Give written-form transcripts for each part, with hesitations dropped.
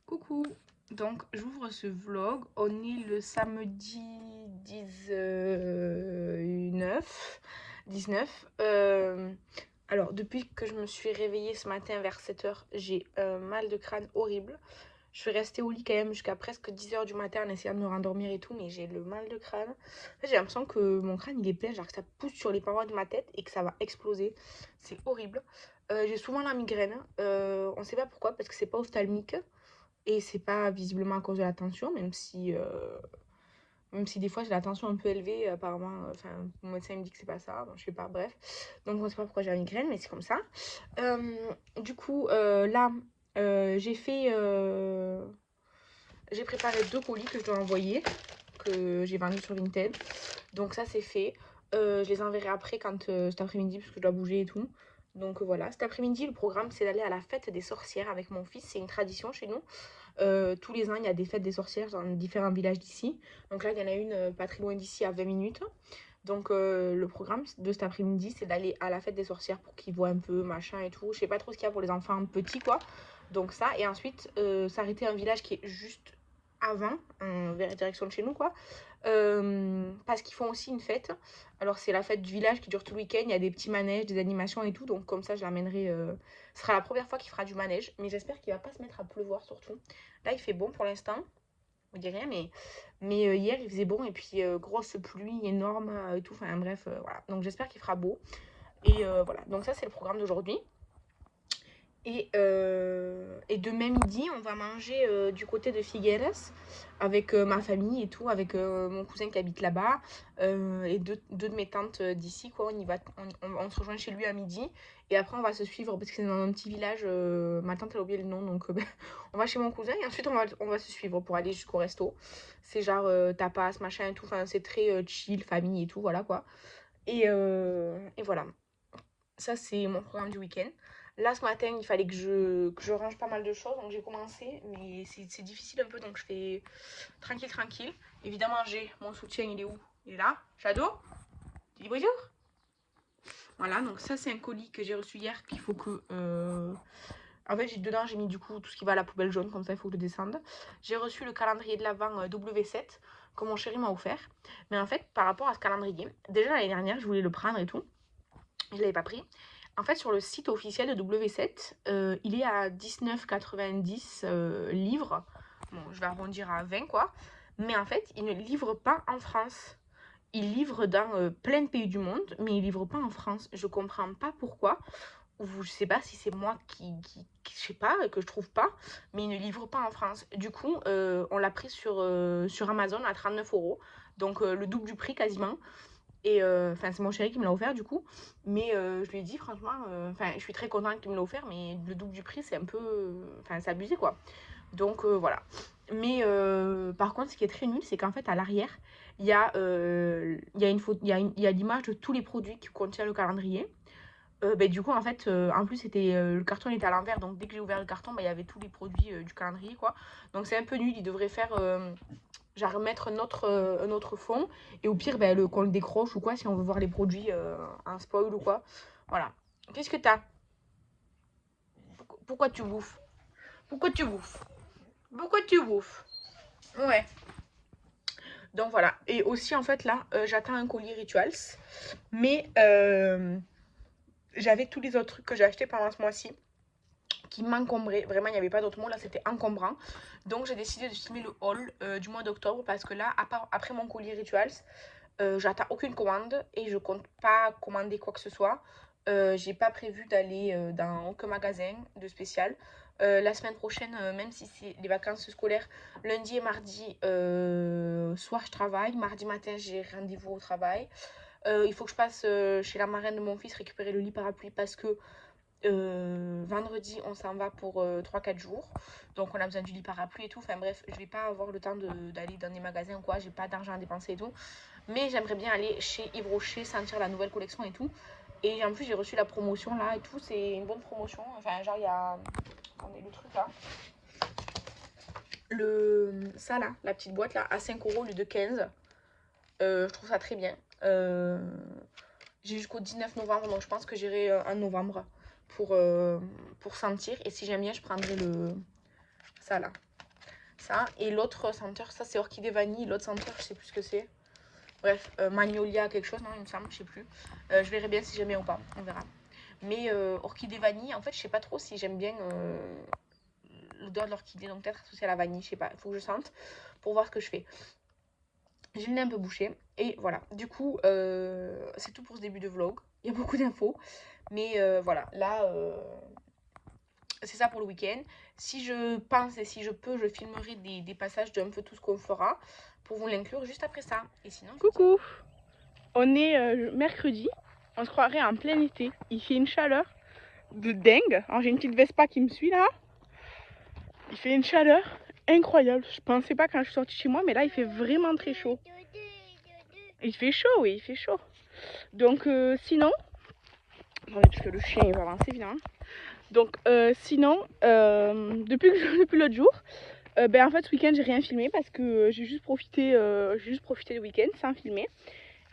Coucou, donc j'ouvre ce vlog, on est le samedi 19. Alors depuis que je me suis réveillée ce matin vers 7 h, j'ai un mal de crâne horrible. Je suis restée au lit quand même jusqu'à presque 10 h du matin en essayant de me rendormir et tout, mais j'ai le mal de crâne. En fait, j'ai l'impression que mon crâne il est plein, genre que ça pousse sur les parois de ma tête et que ça va exploser. C'est horrible. J'ai souvent la migraine, on sait pas pourquoi parce que c'est pas ophtalmique. Et c'est pas visiblement à cause de la tension, même si des fois j'ai la tension un peu élevée, apparemment, enfin, mon médecin me dit que c'est pas ça, bon, je sais pas, bref. Donc on sait pas pourquoi j'ai la migraine, mais c'est comme ça. Du coup, là, j'ai fait, j'ai préparé 2 colis que je dois envoyer, que j'ai vendus sur Vinted. Donc ça c'est fait. Je les enverrai après quand cet après-midi, parce que je dois bouger et tout. Donc voilà, cet après-midi, le programme c'est d'aller à la fête des sorcières avec mon fils. C'est une tradition chez nous. Tous les ans, il y a des fêtes des sorcières dans différents villages d'ici. Donc là, il y en a une pas très loin d'ici, à 20 minutes. Donc le programme de cet après-midi, c'est d'aller à la fête des sorcières pour qu'ils voient un peu machin et tout. Je sais pas trop ce qu'il y a pour les enfants petits, quoi. Donc ça, et ensuite s'arrêter à un village qui est juste avant, vers direction de chez nous, quoi. Parce qu'ils font aussi une fête. Alors c'est la fête du village qui dure tout le week-end. Il y a des petits manèges, des animations et tout. Donc comme ça, je l'amènerai. Ce sera la première fois qu'il fera du manège. Mais j'espère qu'il va pas se mettre à pleuvoir surtout. Là, il fait bon pour l'instant. On dit rien, mais hier, il faisait bon. Et puis, grosse pluie énorme et tout. Enfin, bref, voilà. Donc, j'espère qu'il fera beau. Et voilà. Donc, ça, c'est le programme d'aujourd'hui. Et demain midi, on va manger du côté de Figueres avec ma famille et tout, avec mon cousin qui habite là-bas et deux de mes tantes d'ici, quoi. On se rejoint chez lui à midi et après on va se suivre parce que c'est dans un petit village. Ma tante elle a oublié le nom, donc ben, on va chez mon cousin et ensuite on va se suivre pour aller jusqu'au resto. C'est genre tapas, machin et tout, enfin c'est très chill, famille et tout, voilà quoi. Et voilà. Ça, c'est mon programme du week-end. Là, ce matin, il fallait que je range pas mal de choses. Donc, j'ai commencé. Mais c'est difficile un peu. Donc, je fais tranquille, tranquille. Évidemment, j'ai mon soutien. Il est où? Il est là. Shadow? Tu dis bonjour? Voilà. Donc, ça, c'est un colis que j'ai reçu hier. Qu'il faut que. En fait, dedans, j'ai mis du coup tout ce qui va à la poubelle jaune. Comme ça, il faut que je descende. J'ai reçu le calendrier de l'Avent W7 que mon chéri m'a offert. Mais en fait, par rapport à ce calendrier, déjà l'année dernière, je voulais le prendre et tout. Je l'avais pas pris. En fait, sur le site officiel de W7, il est à 19,90 livres. Bon, je vais arrondir à 20, quoi. Mais en fait, il ne livre pas en France. Il livre dans plein de pays du monde, mais il livre pas en France. Je comprends pas pourquoi. Ou je sais pas si c'est moi je sais pas, que je trouve pas, mais il ne livre pas en France. Du coup, on l'a pris sur Amazon à 39 €. Donc le double du prix quasiment. Et enfin, c'est mon chéri qui me l'a offert du coup. Mais je lui ai dit, franchement, enfin, je suis très contente qu'il me l'ait offert, mais le double du prix, c'est un peu. Enfin, c'est abusé quoi. Donc voilà. Mais par contre, ce qui est très nul, c'est qu'en fait, à l'arrière, il y a une photo, il y a l'image de tous les produits qui contiennent le calendrier. Ben, du coup, en fait, en plus, le carton était à l'envers, donc dès que j'ai ouvert le carton, ben, il y avait tous les produits du calendrier, quoi. Donc c'est un peu nul, il devrait faire genre mettre un autre fond et au pire ben, qu'on le décroche ou quoi si on veut voir les produits en spoil ou quoi. Voilà. Qu'est-ce que t'as? Pourquoi tu bouffes? Pourquoi tu bouffes? Pourquoi tu bouffes? Ouais. Donc voilà. Et aussi en fait là, j'attends un colis Rituals. Mais j'avais tous les autres trucs que j'ai achetés pendant ce mois-ci qui m'encombraient. Vraiment, il n'y avait pas d'autre mot. Là, c'était encombrant. Donc j'ai décidé de filmer le haul du mois d'octobre parce que là, après mon colis Rituals, j'attends aucune commande et je compte pas commander quoi que ce soit. J'ai pas prévu d'aller dans aucun magasin de spécial. La semaine prochaine, même si c'est les vacances scolaires, lundi et mardi soir je travaille, mardi matin j'ai rendez-vous au travail. Il faut que je passe chez la marraine de mon fils récupérer le lit parapluie parce que vendredi on s'en va pour 3-4 jours, donc on a besoin du lit parapluie et tout. Enfin bref, je vais pas avoir le temps d'aller dans des magasins ou quoi, j'ai pas d'argent à dépenser et tout, mais j'aimerais bien aller chez Yves Rocher sentir la nouvelle collection et tout. Et en plus j'ai reçu la promotion là et tout, c'est une bonne promotion. Enfin genre il y a, attendez, le truc là, ça là, la petite boîte là à 5 € au lieu de 15. Je trouve ça très bien. J'ai jusqu'au 19 novembre, donc je pense que j'irai en novembre pour sentir. Et si j'aime bien, je prendrai ça là. Ça. Et l'autre senteur, ça c'est orchidée vanille. L'autre senteur, je sais plus ce que c'est. Bref, magnolia quelque chose, non, il me semble, je sais plus. Je verrai bien si j'aime bien ou pas, on verra. Mais orchidée vanille, en fait, je sais pas trop si j'aime bien l'odeur de l'orchidée, donc peut-être associée à la vanille, je sais pas. Il faut que je sente pour voir ce que je fais. J'ai le nez un peu bouché. Et voilà. Du coup, c'est tout pour ce début de vlog. Il y a beaucoup d'infos. Mais voilà, là, c'est ça pour le week-end. Si je pense et si je peux, je filmerai des passages d'un peu tout ce qu'on fera pour vous l'inclure juste après ça. Et sinon, coucou, on est mercredi. On se croirait en plein été. Il fait une chaleur de dingue. Alors j'ai une petite Vespa qui me suit là. Il fait une chaleur incroyable. Je pensais pas quand je suis sortie chez moi, mais là il fait vraiment très chaud. Il fait chaud, oui, il fait chaud. Donc sinon, attendez, parce que le chien il va avancer évidemment. Donc sinon, depuis l'autre jour, ben en fait ce week-end j'ai rien filmé parce que j'ai juste profité du week-end sans filmer.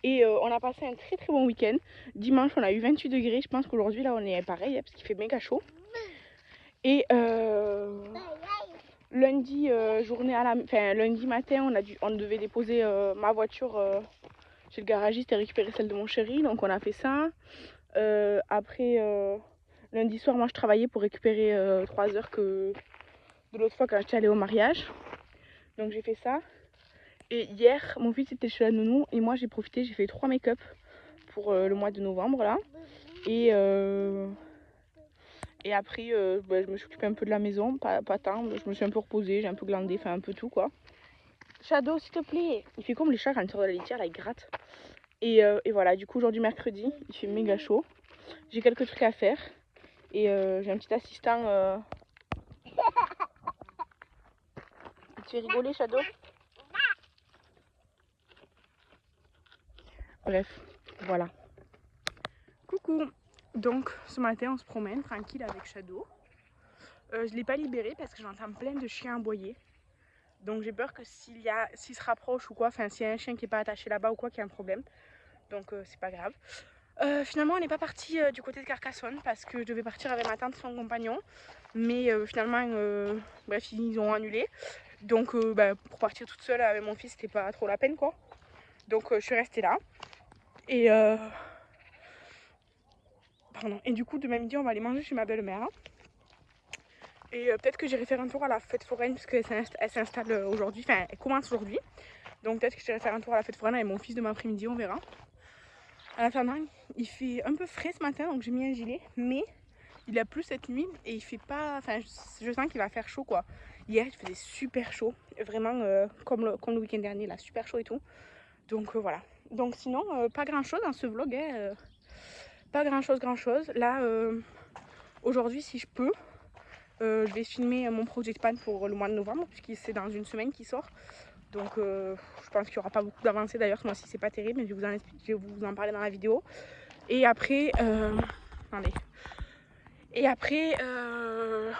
Et on a passé un très très bon week-end. Dimanche on a eu 28 degrés. Je pense qu'aujourd'hui là on est pareil parce qu'il fait méga chaud. Et lundi lundi matin on devait déposer ma voiture chez le garagiste et récupérer celle de mon chéri. Donc on a fait ça. Après lundi soir moi je travaillais pour récupérer 3 heures que de l'autre fois quand j'étais allée au mariage. Donc j'ai fait ça. Et hier mon fils était chez la nounou et moi j'ai profité, j'ai fait 3 make-up pour le mois de novembre là. Et après, je me suis occupée un peu de la maison, pas tant, je me suis un peu reposée, j'ai un peu glandé, fait un peu tout quoi. Shadow, s'il te plaît. Il fait comme les chats quand ils sortent de la litière, là, il gratte. Et voilà, du coup, aujourd'hui, mercredi, il fait méga chaud. J'ai quelques trucs à faire. Et j'ai un petit assistant. Il te fait rigoler, Shadow? Bref, voilà. Coucou. Donc, ce matin, on se promène tranquille avec Shadow. Je ne l'ai pas libéré parce que j'entends plein de chiens aboyer. Donc j'ai peur que s'il se rapproche ou quoi, enfin s'il y a un chien qui n'est pas attaché là-bas ou quoi, qu'il y a un problème. Donc c'est pas grave. Finalement on n'est pas parti du côté de Carcassonne parce que je devais partir avec ma tante et son compagnon. Mais finalement, bref, ils ont annulé. Donc pour partir toute seule avec mon fils, c'était pas trop la peine quoi. Donc je suis restée là. Et pardon. Et du coup demain midi on va aller manger chez ma belle-mère. Et peut-être que j'irai faire un tour à la fête foraine parce qu'elle s'installe aujourd'hui, enfin elle commence aujourd'hui. Donc peut-être que j'irai faire un tour à la fête foraine avec mon fils demain après-midi, on verra. En attendant, il fait un peu frais ce matin, donc j'ai mis un gilet, mais il a plu cette nuit et il fait pas. Enfin, je sens qu'il va faire chaud quoi. Hier, il faisait super chaud, vraiment comme le week-end dernier, là, super chaud et tout. Donc voilà. Donc sinon, pas grand-chose dans ce vlog, hein, pas grand-chose. Là, aujourd'hui, si je peux, je vais filmer mon Project Pan pour le mois de novembre, puisque c'est dans une semaine qu'il sort. Donc je pense qu'il n'y aura pas beaucoup d'avancées d'ailleurs, ce mois-ci c'est pas terrible, mais je vais vous en parler dans la vidéo. Et après, attendez. Et après,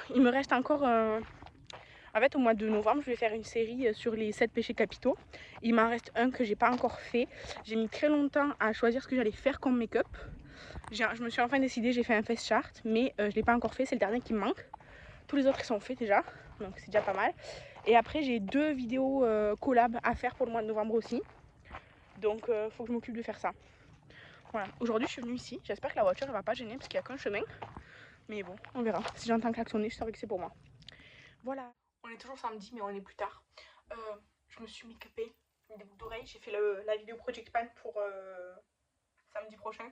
il me reste encore en fait au mois de novembre je vais faire une série sur les 7 péchés capitaux. Il m'en reste un que j'ai pas encore fait. J'ai mis très longtemps à choisir ce que j'allais faire comme make-up. Je me suis enfin décidée, j'ai fait un face chart, mais je l'ai pas encore fait, c'est le dernier qui me manque. Tous les autres ils sont faits déjà, donc c'est déjà pas mal. Et après j'ai 2 vidéos collab à faire pour le mois de novembre aussi. Donc faut que je m'occupe de faire ça. Voilà, aujourd'hui je suis venue ici, j'espère que la voiture elle va pas gêner parce qu'il n'y a qu'un chemin. Mais bon, on verra. Si j'entends klaxonner, je saurai que c'est pour moi. Voilà. On est toujours samedi, mais on est plus tard. Je me suis make-upée, mis des boucles d'oreilles. J'ai fait la vidéo Project Pan pour samedi prochain. De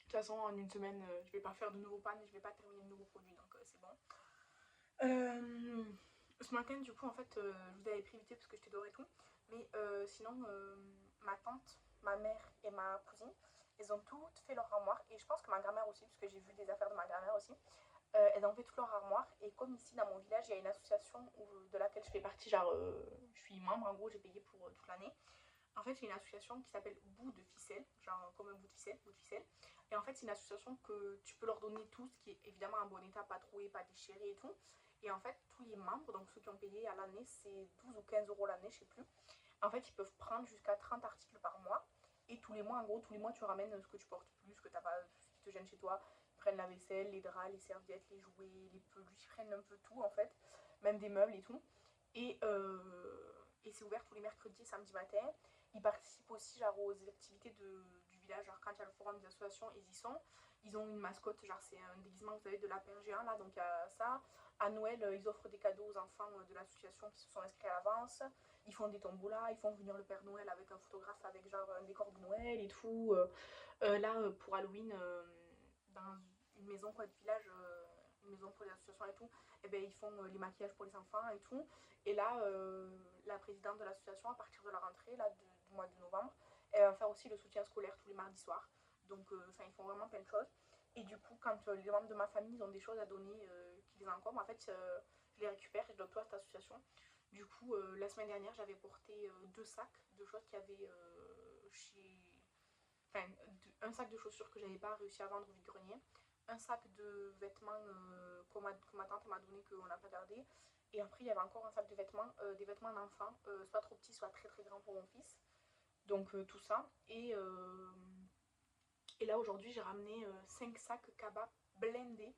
toute façon, en une semaine, je vais pas faire de nouveaux pans et je vais pas terminer de nouveaux produits, donc c'est bon. Ce matin, du coup, en fait, je vous avais pris vite parce que j'étais dehors et tout. Mais sinon, ma tante, ma mère et ma cousine, elles ont toutes fait leur armoire. Et je pense que ma grand-mère aussi, parce que j'ai vu des affaires de ma grand-mère aussi. Elles ont fait toute leur armoire. Et comme ici, dans mon village, il y a une association de laquelle je fais partie. Genre, je suis membre, en gros, j'ai payé pour toute l'année. En fait, c'est une association qui s'appelle Bout de ficelle, genre comme un bout de ficelle, bout de ficelle. Et en fait, c'est une association que tu peux leur donner tout, ce qui est évidemment en bon état, pas troué, pas déchiré et tout. Et en fait, tous les membres, donc ceux qui ont payé à l'année, c'est 12 ou 15 euros l'année, je sais plus. En fait, ils peuvent prendre jusqu'à 30 articles par mois. Et tous les mois, en gros, tous les mois, tu ramènes ce que tu portes plus, ce que t'as pas, ce qui te gêne chez toi. Ils prennent la vaisselle, les draps, les serviettes, les jouets, les peluches, ils prennent un peu tout en fait, même des meubles et tout. Et c'est ouvert tous les mercredis et samedis matin. Ils participent aussi genre, aux activités du village, genre quand il y a le forum des associations, ils y sont. Ils ont une mascotte, genre c'est un déguisement, vous savez, de lapin géant là, donc ça. À Noël, ils offrent des cadeaux aux enfants de l'association qui se sont inscrits à l'avance. Ils font des tombolas, ils font venir le Père Noël avec un photographe avec genre un décor de Noël et tout. Là, pour Halloween, dans une maison quoi, de village, une maison pour les associations et tout, et ben, ils font les maquillages pour les enfants et tout. Et là, la présidente de l'association, à partir de la rentrée là, du mois de novembre, elle va faire aussi le soutien scolaire tous les mardis soirs. Donc, ils font vraiment plein de choses. Et du coup, quand les membres de ma famille ils ont des choses à donner qui les encombrent, en fait, je les récupère et je donne tout à cette association. Du coup, la semaine dernière, j'avais porté 2 sacs de choses qu'il y avait chez. Enfin, un sac de chaussures que j'avais pas réussi à vendre au vide-grenier, un sac de vêtements que ma tante m'a donné qu'on n'a pas gardé, et après il y avait encore un sac de vêtements, des vêtements d'enfants, soit trop petits, soit très très grands pour mon fils. Donc tout ça. Et là aujourd'hui j'ai ramené 5 sacs cabas blindés.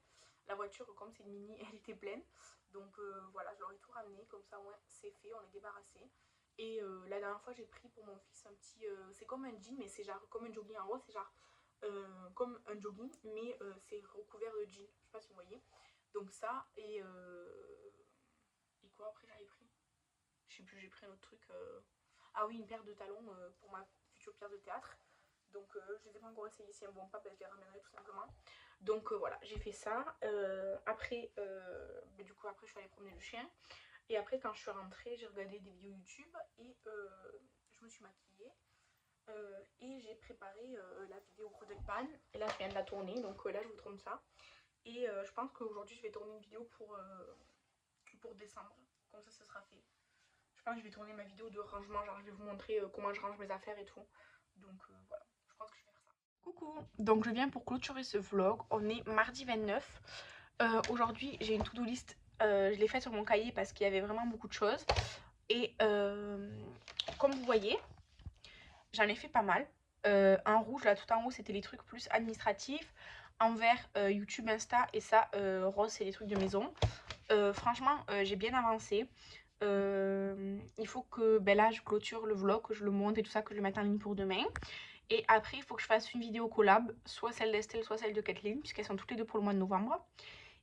La voiture, comme c'est une mini, elle était pleine. Donc voilà, je leur ai tout ramené, comme ça ouais, c'est fait, on est débarrassé. Et la dernière fois j'ai pris pour mon fils un petit, c'est comme un jean mais c'est genre comme un jogging en haut, c'est genre comme un jogging mais c'est recouvert de jean, je sais pas si vous voyez. Donc ça et quoi après j'avais pris, je sais plus, j'ai pris un autre truc. Ah oui, une paire de talons pour ma future pièce de théâtre. Donc je ne les ai pas encore essayés, si elles ne vont pas, ben, je les ramènerai tout simplement. Donc voilà, j'ai fait ça. Après, du coup, après je suis allée promener le chien. Et après, quand je suis rentrée, j'ai regardé des vidéos YouTube et je me suis maquillée. Et j'ai préparé la vidéo Product Pan. Et là, je viens de la tourner, donc là, je vous tourne ça. Et je pense qu'aujourd'hui, je vais tourner une vidéo pour décembre. Comme ça sera fait. Je pense que je vais tourner ma vidéo de rangement, genre je vais vous montrer comment je range mes affaires et tout. Donc voilà, je pense que je vais faire ça. Coucou, donc je viens pour clôturer ce vlog. On est mardi 29. Aujourd'hui j'ai une to-do list, je l'ai faite sur mon cahier parce qu'il y avait vraiment beaucoup de choses. Et comme vous voyez, j'en ai fait pas mal. En rouge là tout en haut c'était les trucs plus administratifs. En vert YouTube, Insta, et ça rose c'est les trucs de maison. Franchement j'ai bien avancé. Il faut que là je clôture le vlog, que je le monte et tout ça, que je le mette en ligne pour demain. Et après il faut que je fasse une vidéo collab, soit celle d'Estelle, soit celle de Kathleen, puisqu'elles sont toutes les deux pour le mois de novembre.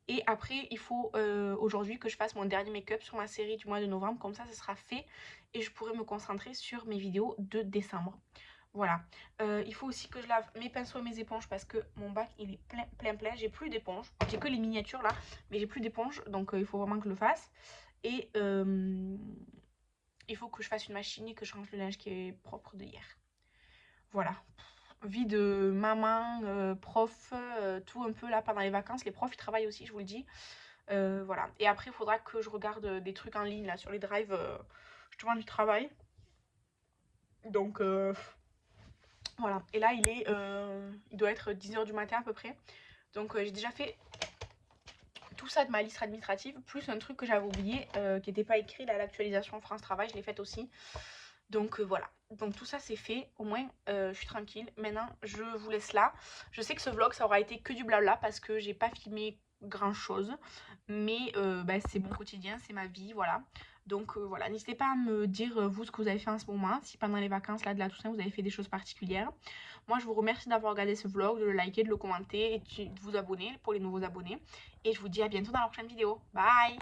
Et après il faut aujourd'hui que je fasse mon dernier make-up sur ma série du mois de novembre, comme ça sera fait et je pourrai me concentrer sur mes vidéos de décembre. Voilà, il faut aussi que je lave mes pinceaux et mes éponges parce que mon bac il est plein. J'ai plus d'éponges, j'ai que les miniatures là, mais j'ai plus d'éponges, donc il faut vraiment que je le fasse. Et il faut que je fasse une machine et que je range le linge qui est propre de hier. Voilà, vie de maman, prof, tout un peu là pendant les vacances. Les profs ils travaillent aussi, je vous le dis. Voilà, et après il faudra que je regarde des trucs en ligne là sur les drives justement du travail. Donc voilà, et là il doit être 10 h du matin à peu près. Donc j'ai déjà fait tout ça de ma liste administrative, plus un truc que j'avais oublié qui n'était pas écrit, là, l'actualisation France Travail, je l'ai faite aussi. Donc voilà, donc tout ça c'est fait, au moins je suis tranquille. Maintenant je vous laisse là. Je sais que ce vlog ça aura été que du blabla parce que j'ai pas filmé grand chose, mais c'est mon quotidien, c'est ma vie, voilà. Donc voilà, n'hésitez pas à me dire vous ce que vous avez fait en ce moment, si pendant les vacances là de la Toussaint vous avez fait des choses particulières. Moi je vous remercie d'avoir regardé ce vlog, de le liker, de le commenter et de vous abonner pour les nouveaux abonnés. Et je vous dis à bientôt dans la prochaine vidéo. Bye!